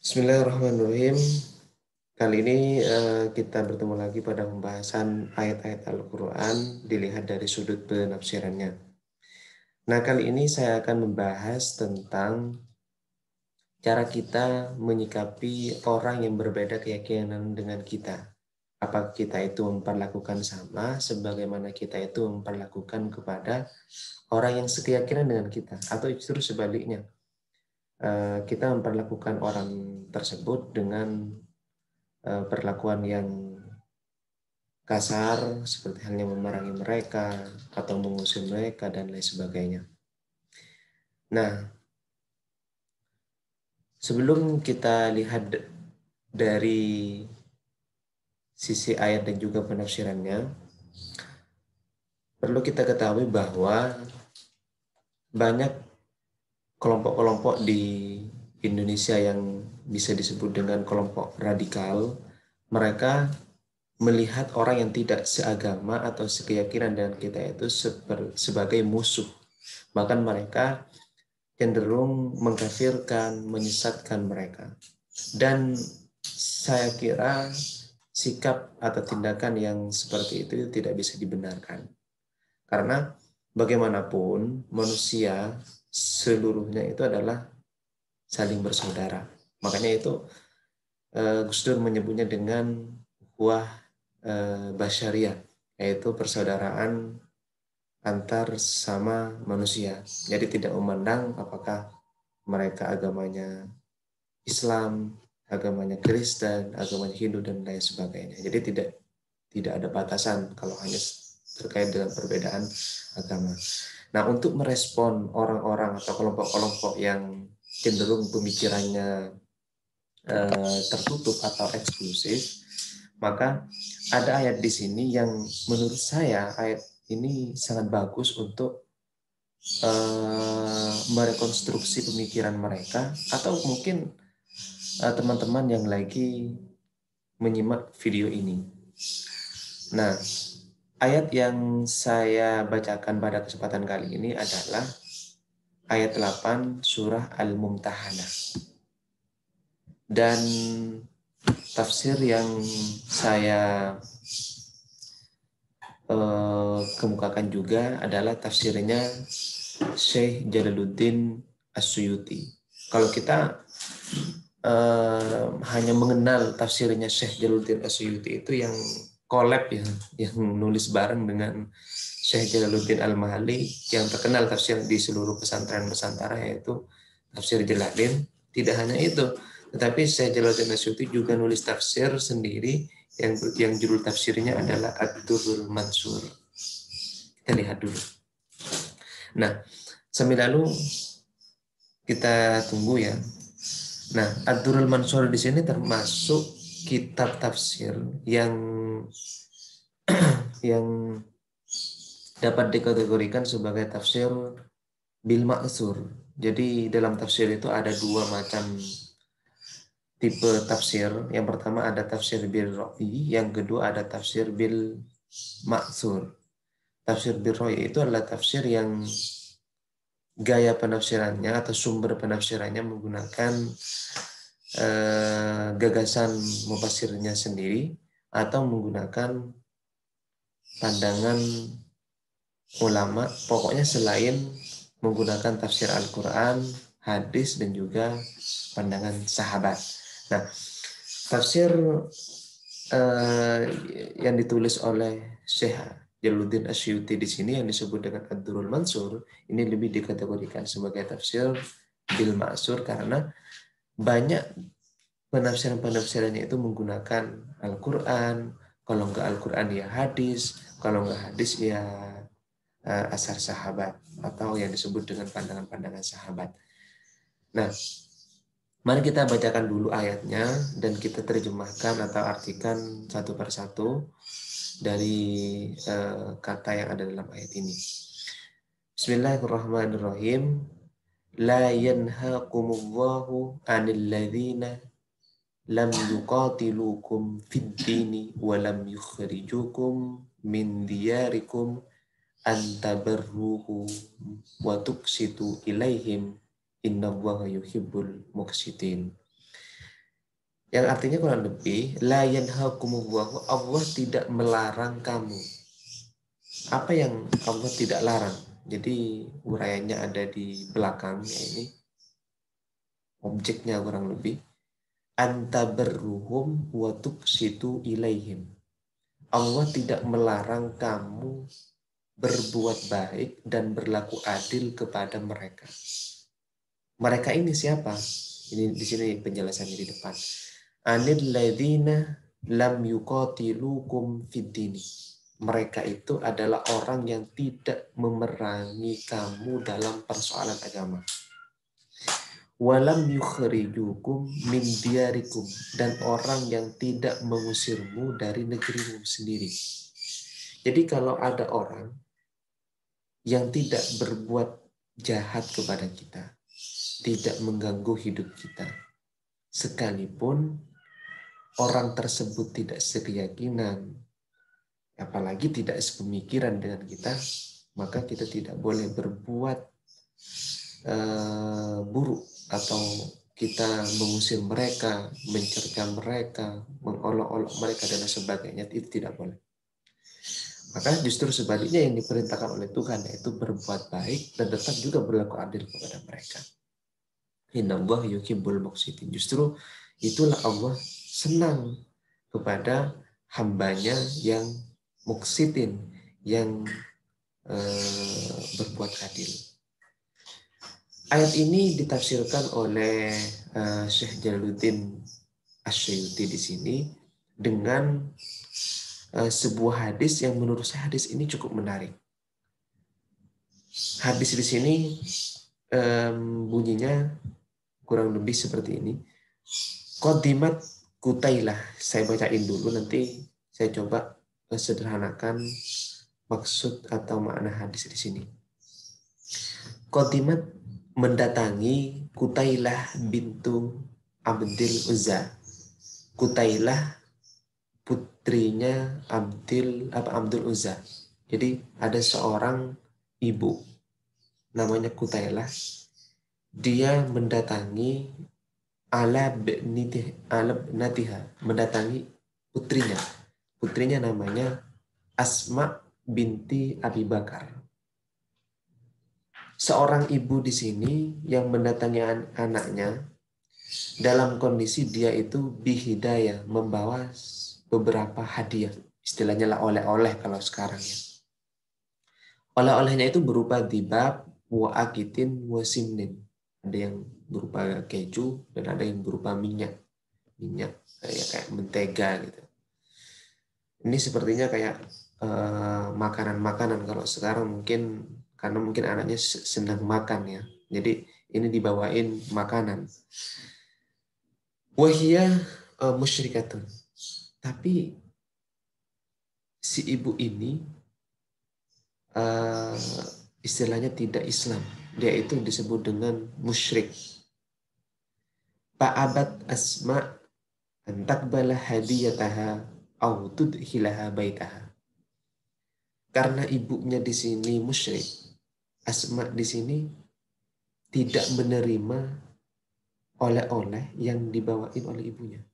Bismillahirrahmanirrahim. Kali ini kita bertemu lagi pada pembahasan ayat-ayat Al-Quran dilihat dari sudut penafsirannya. Nah, kali ini saya akan membahas tentang cara kita menyikapi orang yang berbeda keyakinan dengan kita. Apakah kita itu memperlakukan sama sebagaimana kita itu memperlakukan kepada orang yang sekeyakinan dengan kita, atau justru sebaliknya, kita memperlakukan orang tersebut dengan perlakuan yang kasar, seperti halnya memerangi mereka atau mengusir mereka dan lain sebagainya. Nah, sebelum kita lihat dari sisi ayat dan juga penafsirannya, perlu kita ketahui bahwa banyak kelompok-kelompok di Indonesia yang bisa disebut dengan kelompok radikal. Mereka melihat orang yang tidak seagama atau sekeyakinan dengan kita itu sebagai musuh. Bahkan mereka cenderung mengkafirkan, menyesatkan mereka. Dan saya kira sikap atau tindakan yang seperti itu tidak bisa dibenarkan. Karena bagaimanapun manusia seluruhnya itu adalah saling bersaudara. Makanya itu Gus Dur menyebutnya dengan ukhuwah basyariah, yaitu persaudaraan antar sama manusia. Jadi tidak memandang apakah mereka agamanya Islam, agamanya Kristen, agamanya Hindu dan lain sebagainya. Jadi tidak ada batasan kalau hanya terkait dengan perbedaan agama. Nah, untuk merespon orang-orang atau kelompok-kelompok yang cenderung pemikirannya tertutup atau eksklusif, maka ada ayat di sini yang menurut saya ayat ini sangat bagus untuk merekonstruksi pemikiran mereka, atau mungkin teman-teman yang lagi menyimak video ini. Nah, ayat yang saya bacakan pada kesempatan kali ini adalah ayat 8 surah Al-Mumtahanah. Dan tafsir yang saya kemukakan juga adalah tafsirnya Syekh Jalaluddin As-Suyuti. Kalau kita hanya mengenal tafsirnya Syekh Jalaluddin As-Suyuti itu yang collab ya, yang nulis bareng dengan Syekh Jalaluddin Al-Mahali yang terkenal tafsir di seluruh pesantren Nusantara, yaitu tafsir Jalaluddin. Tidak hanya itu, tetapi Syekh Jalaluddin As-Suyuti juga nulis tafsir sendiri yang judul tafsirnya adalah Ad-Durrul Mansur. Kita lihat dulu. Nah, sambil lalu kita tunggu ya. Nah, Ad-Durrul Mansur di sini termasuk kitab tafsir yang dapat dikategorikan sebagai tafsir bil ma'tsur. Jadi dalam tafsir itu ada dua macam tipe tafsir. Yang pertama ada tafsir bil ra'i, yang kedua ada tafsir bil ma'tsur. Tafsir bil ra'i itu adalah tafsir yang gaya penafsirannya atau sumber penafsirannya menggunakan gagasan mufassirnya sendiri atau menggunakan pandangan ulama, pokoknya selain menggunakan tafsir Al-Quran, hadis, dan juga pandangan sahabat. Nah, tafsir yang ditulis oleh Syekh Jalaluddin As-Suyuti di sini yang disebut dengan Ad-Durrul Mansur, ini lebih dikategorikan sebagai tafsir bil ma'sur karena banyak penafsiran-penafsirannya itu menggunakan Al-Quran, kalau nggak Al-Quran ya hadis, kalau nggak hadis ya asar sahabat atau yang disebut dengan pandangan-pandangan sahabat. Nah, mari kita bacakan dulu ayatnya dan kita terjemahkan atau artikan satu persatu dari kata yang ada dalam ayat ini. Bismillahirrahmanirrahim. La yanhaqumullahu 'anil ladzina lam yuqatilukum fid dini wa lam yukhrijukum min diyarikum antabarruhu wa tuqsitu ilaihim innallaha yuhibbul muqsitin. Yang artinya kurang lebih, la yanhakumullahu, Allah tidak melarang kamu. Apa yang Allah tidak larang? Jadi uraiannya ada di belakangnya ini, objeknya kurang lebih. Antaberruhum wa tuqsitu ilaihim. Allah tidak melarang kamu berbuat baik dan berlaku adil kepada mereka. Mereka ini siapa? Ini di sini penjelasannya di depan. Anil ladzina lam yuqatilukum fid dini. Mereka itu adalah orang yang tidak memerangi kamu dalam persoalan agama. Walam yukhrijukum min diyarikum, dan orang yang tidak mengusirmu dari negerimu sendiri. Jadi kalau ada orang yang tidak berbuat jahat kepada kita, tidak mengganggu hidup kita, sekalipun orang tersebut tidak sekeyakinan, apalagi tidak sepemikiran dengan kita, maka kita tidak boleh berbuat buruk atau kita mengusir mereka, mencerca mereka, mengolok-olok mereka dan sebagainya, itu tidak boleh. Maka justru sebaliknya yang diperintahkan oleh Tuhan yaitu berbuat baik dan tetap juga berlaku adil kepada mereka. Innallahu yuhibbul muqsitin. Justru itulah Allah senang kepada hambanya yang muqsitin, yang berbuat adil. Ayat ini ditafsirkan oleh Syekh Jalaluddin Asyuyuti di sini dengan sebuah hadis yang menurut saya hadis ini cukup menarik. Hadis di sini bunyinya kurang lebih seperti ini. Qadimat Kutailah. Saya bacain dulu, nanti saya coba sederhanakan maksud atau makna hadis di sini. Qadimat mendatangi Kutailah bintu Abdil Uzza. Kutailah putrinya Abdul Uzza. Jadi ada seorang ibu namanya Kutailah. Dia mendatangi Alabnatiha, mendatangi putrinya. Putrinya namanya Asma binti Abi Bakar. Seorang ibu di sini yang mendatangi anaknya dalam kondisi dia itu bihidayah, membawa beberapa hadiah. Istilahnya lah oleh-oleh kalau sekarang ya. Oleh-olehnya itu berupa dibab, wa akitin, wa simnin. Ada yang berupa keju dan ada yang berupa minyak kayak mentega gitu. Ini sepertinya kayak makanan-makanan kalau sekarang mungkin karena mungkin anaknya senang makan ya. Jadi ini dibawain makanan. Wahia musyrikatun. Tapi si ibu ini istilahnya tidak Islam. Dia itu disebut dengan musyrik. Fa'abat Asma an taqbala hadiyataha aw tudkhilaha baitaha. Karena ibunya di sini musyrik, Asma di sini tidak menerima oleh-oleh yang dibawain oleh ibunya.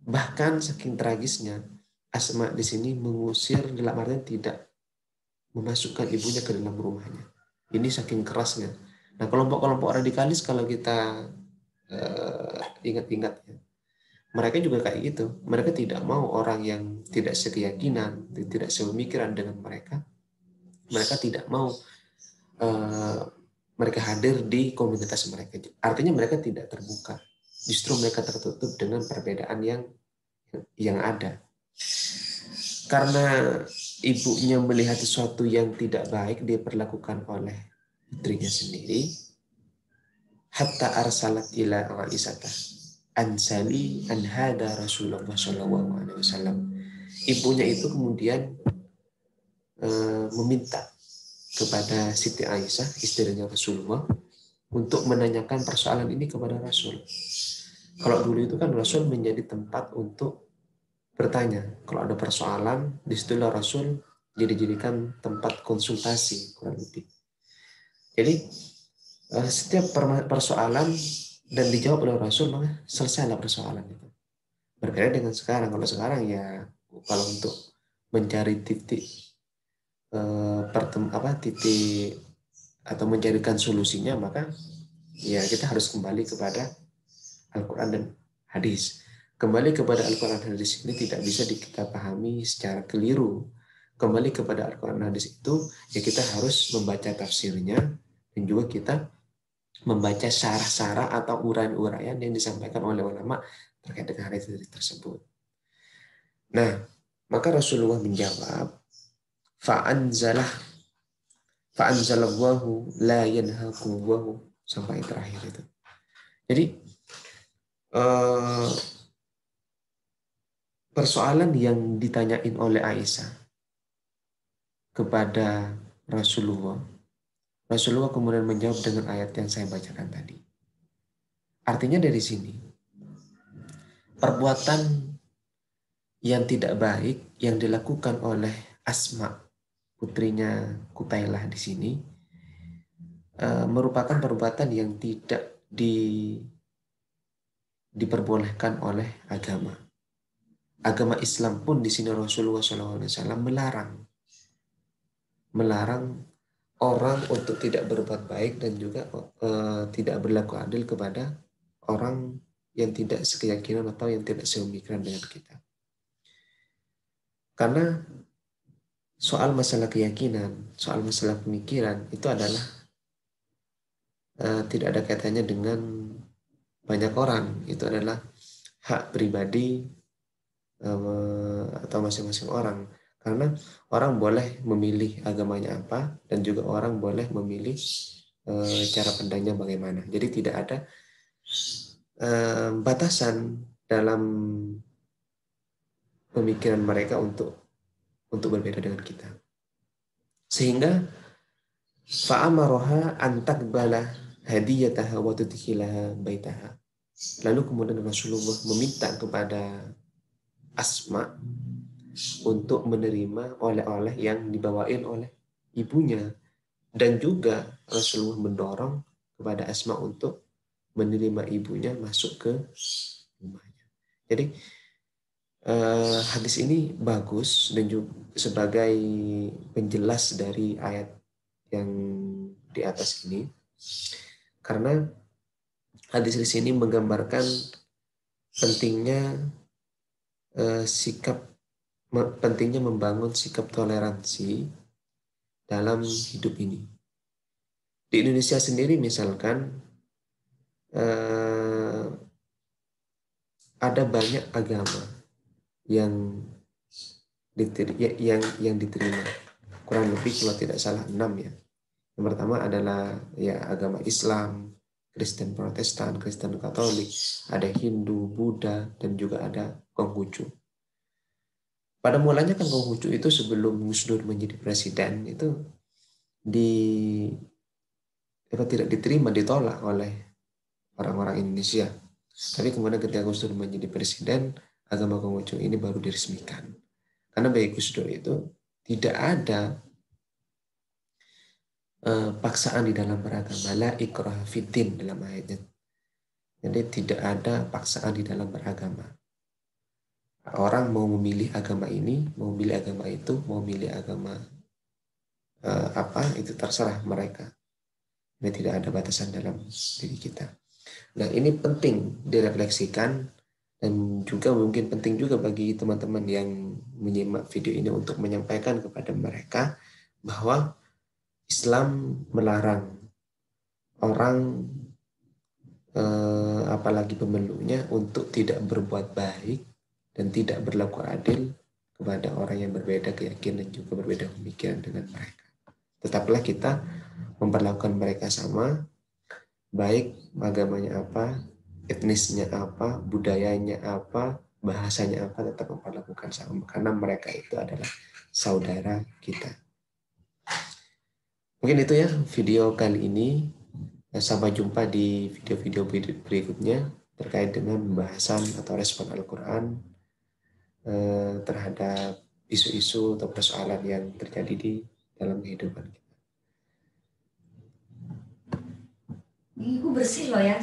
Bahkan saking tragisnya, Asma di sini mengusir, dalam artian tidak memasukkan ibunya ke dalam rumahnya. Ini saking kerasnya. Nah, kelompok-kelompok radikalis kalau kita ingat-ingat ya, mereka juga kayak gitu. Mereka tidak mau orang yang tidak sekeyakinan, tidak sepemikiran dengan mereka. Mereka tidak mau mereka hadir di komunitas mereka. Artinya mereka tidak terbuka. Justru mereka tertutup dengan perbedaan yang ada. Karena ibunya melihat sesuatu yang tidak baik diperlakukan oleh putrinya sendiri, hatta arsalat ila Aisyah ansali an hada Rasulullah sallallahu alaihi wasallam. Ibunya itu kemudian meminta kepada Siti Aisyah, istrinya Rasulullah, untuk menanyakan persoalan ini kepada Rasul. Kalau dulu itu kan Rasul menjadi tempat untuk bertanya. Kalau ada persoalan, disitulah Rasul dijadikan tempat konsultasi kurang lebih. Jadi setiap persoalan dan dijawab oleh Rasul, maka selesailah persoalan itu. Berbeda dengan sekarang. Kalau sekarang ya, kalau untuk mencari titik titik atau mencarikan solusinya, maka ya kita harus kembali kepada Al-Quran dan hadis. Kembali kepada Al-Quran dan hadis ini tidak bisa kita pahami secara keliru. Kembali kepada Al-Quran dan hadis itu, ya kita harus membaca tafsirnya, dan juga kita membaca syarah-syarah atau uraian-uraian yang disampaikan oleh ulama terkait dengan hadis tersebut. Nah, maka Rasulullah menjawab, fa'anzalah fa'anzalallahu la yanhakumullahu, sampai terakhir itu. Jadi persoalan yang ditanyain oleh Aisyah kepada Rasulullah, Rasulullah kemudian menjawab dengan ayat yang saya bacakan tadi. Artinya dari sini, perbuatan yang tidak baik yang dilakukan oleh Asma, putrinya Kutailah di sini, merupakan perbuatan yang tidak diperbolehkan oleh agama. Agama Islam pun di sini Rasulullah SAW melarang orang untuk tidak berbuat baik dan juga tidak berlaku adil kepada orang yang tidak sekeyakinan atau yang tidak sepemikiran dengan kita. Karena soal masalah keyakinan, soal masalah pemikiran itu adalah tidak ada kaitannya dengan banyak orang. Itu adalah hak pribadi atau masing-masing orang. Karena orang boleh memilih agamanya apa, dan juga orang boleh memilih cara pandangnya bagaimana. Jadi tidak ada batasan dalam pemikiran mereka untuk berbeda dengan kita. Sehingga fa'amaroha antakbala hadiyataha wa tudkhilaha baitaha. Lalu kemudian Rasulullah meminta kepada Asma untuk menerima oleh-oleh yang dibawain oleh ibunya, dan juga Rasulullah mendorong kepada Asma untuk menerima ibunya masuk ke rumahnya. Jadi hadis ini bagus dan juga sebagai penjelas dari ayat yang di atas ini, karena hadis di sini menggambarkan pentingnya membangun sikap toleransi dalam hidup ini. Di Indonesia sendiri misalkan ada banyak agama yang diterima, kurang lebih kalau tidak salah 6 ya. Yang pertama adalah ya agama Islam, Kristen Protestan, Kristen Katolik, ada Hindu, Buddha, dan juga ada Konghucu. Pada mulanya kan Konghucu itu sebelum Gus Dur menjadi presiden itu tidak diterima, ditolak oleh orang-orang Indonesia. Tapi kemudian ketika Gus Dur menjadi presiden, agama Konghucu ini baru diresmikan. Karena bagi Gus Dur itu tidak ada paksaan di dalam beragama, la ikraha fiddin dalam ayatnya. Jadi tidak ada paksaan di dalam beragama. Orang mau memilih agama ini, mau memilih agama itu, mau memilih agama apa, itu terserah mereka. Ini tidak ada batasan dalam diri kita. Nah, ini penting direfleksikan, dan juga mungkin penting juga bagi teman-teman yang menyimak video ini untuk menyampaikan kepada mereka bahwa Islam melarang orang apalagi pemeluknya untuk tidak berbuat baik dan tidak berlaku adil kepada orang yang berbeda keyakinan dan juga berbeda pemikiran dengan mereka. Tetaplah kita memperlakukan mereka sama, baik agamanya apa, etnisnya apa, budayanya apa, bahasanya apa, tetap memperlakukan sama, karena mereka itu adalah saudara kita. Mungkin itu ya video kali ini. Sampai jumpa di video-video berikutnya terkait dengan pembahasan atau respon Al-Quran terhadap isu-isu atau persoalan yang terjadi di dalam kehidupan kita. Ini bersih loh ya.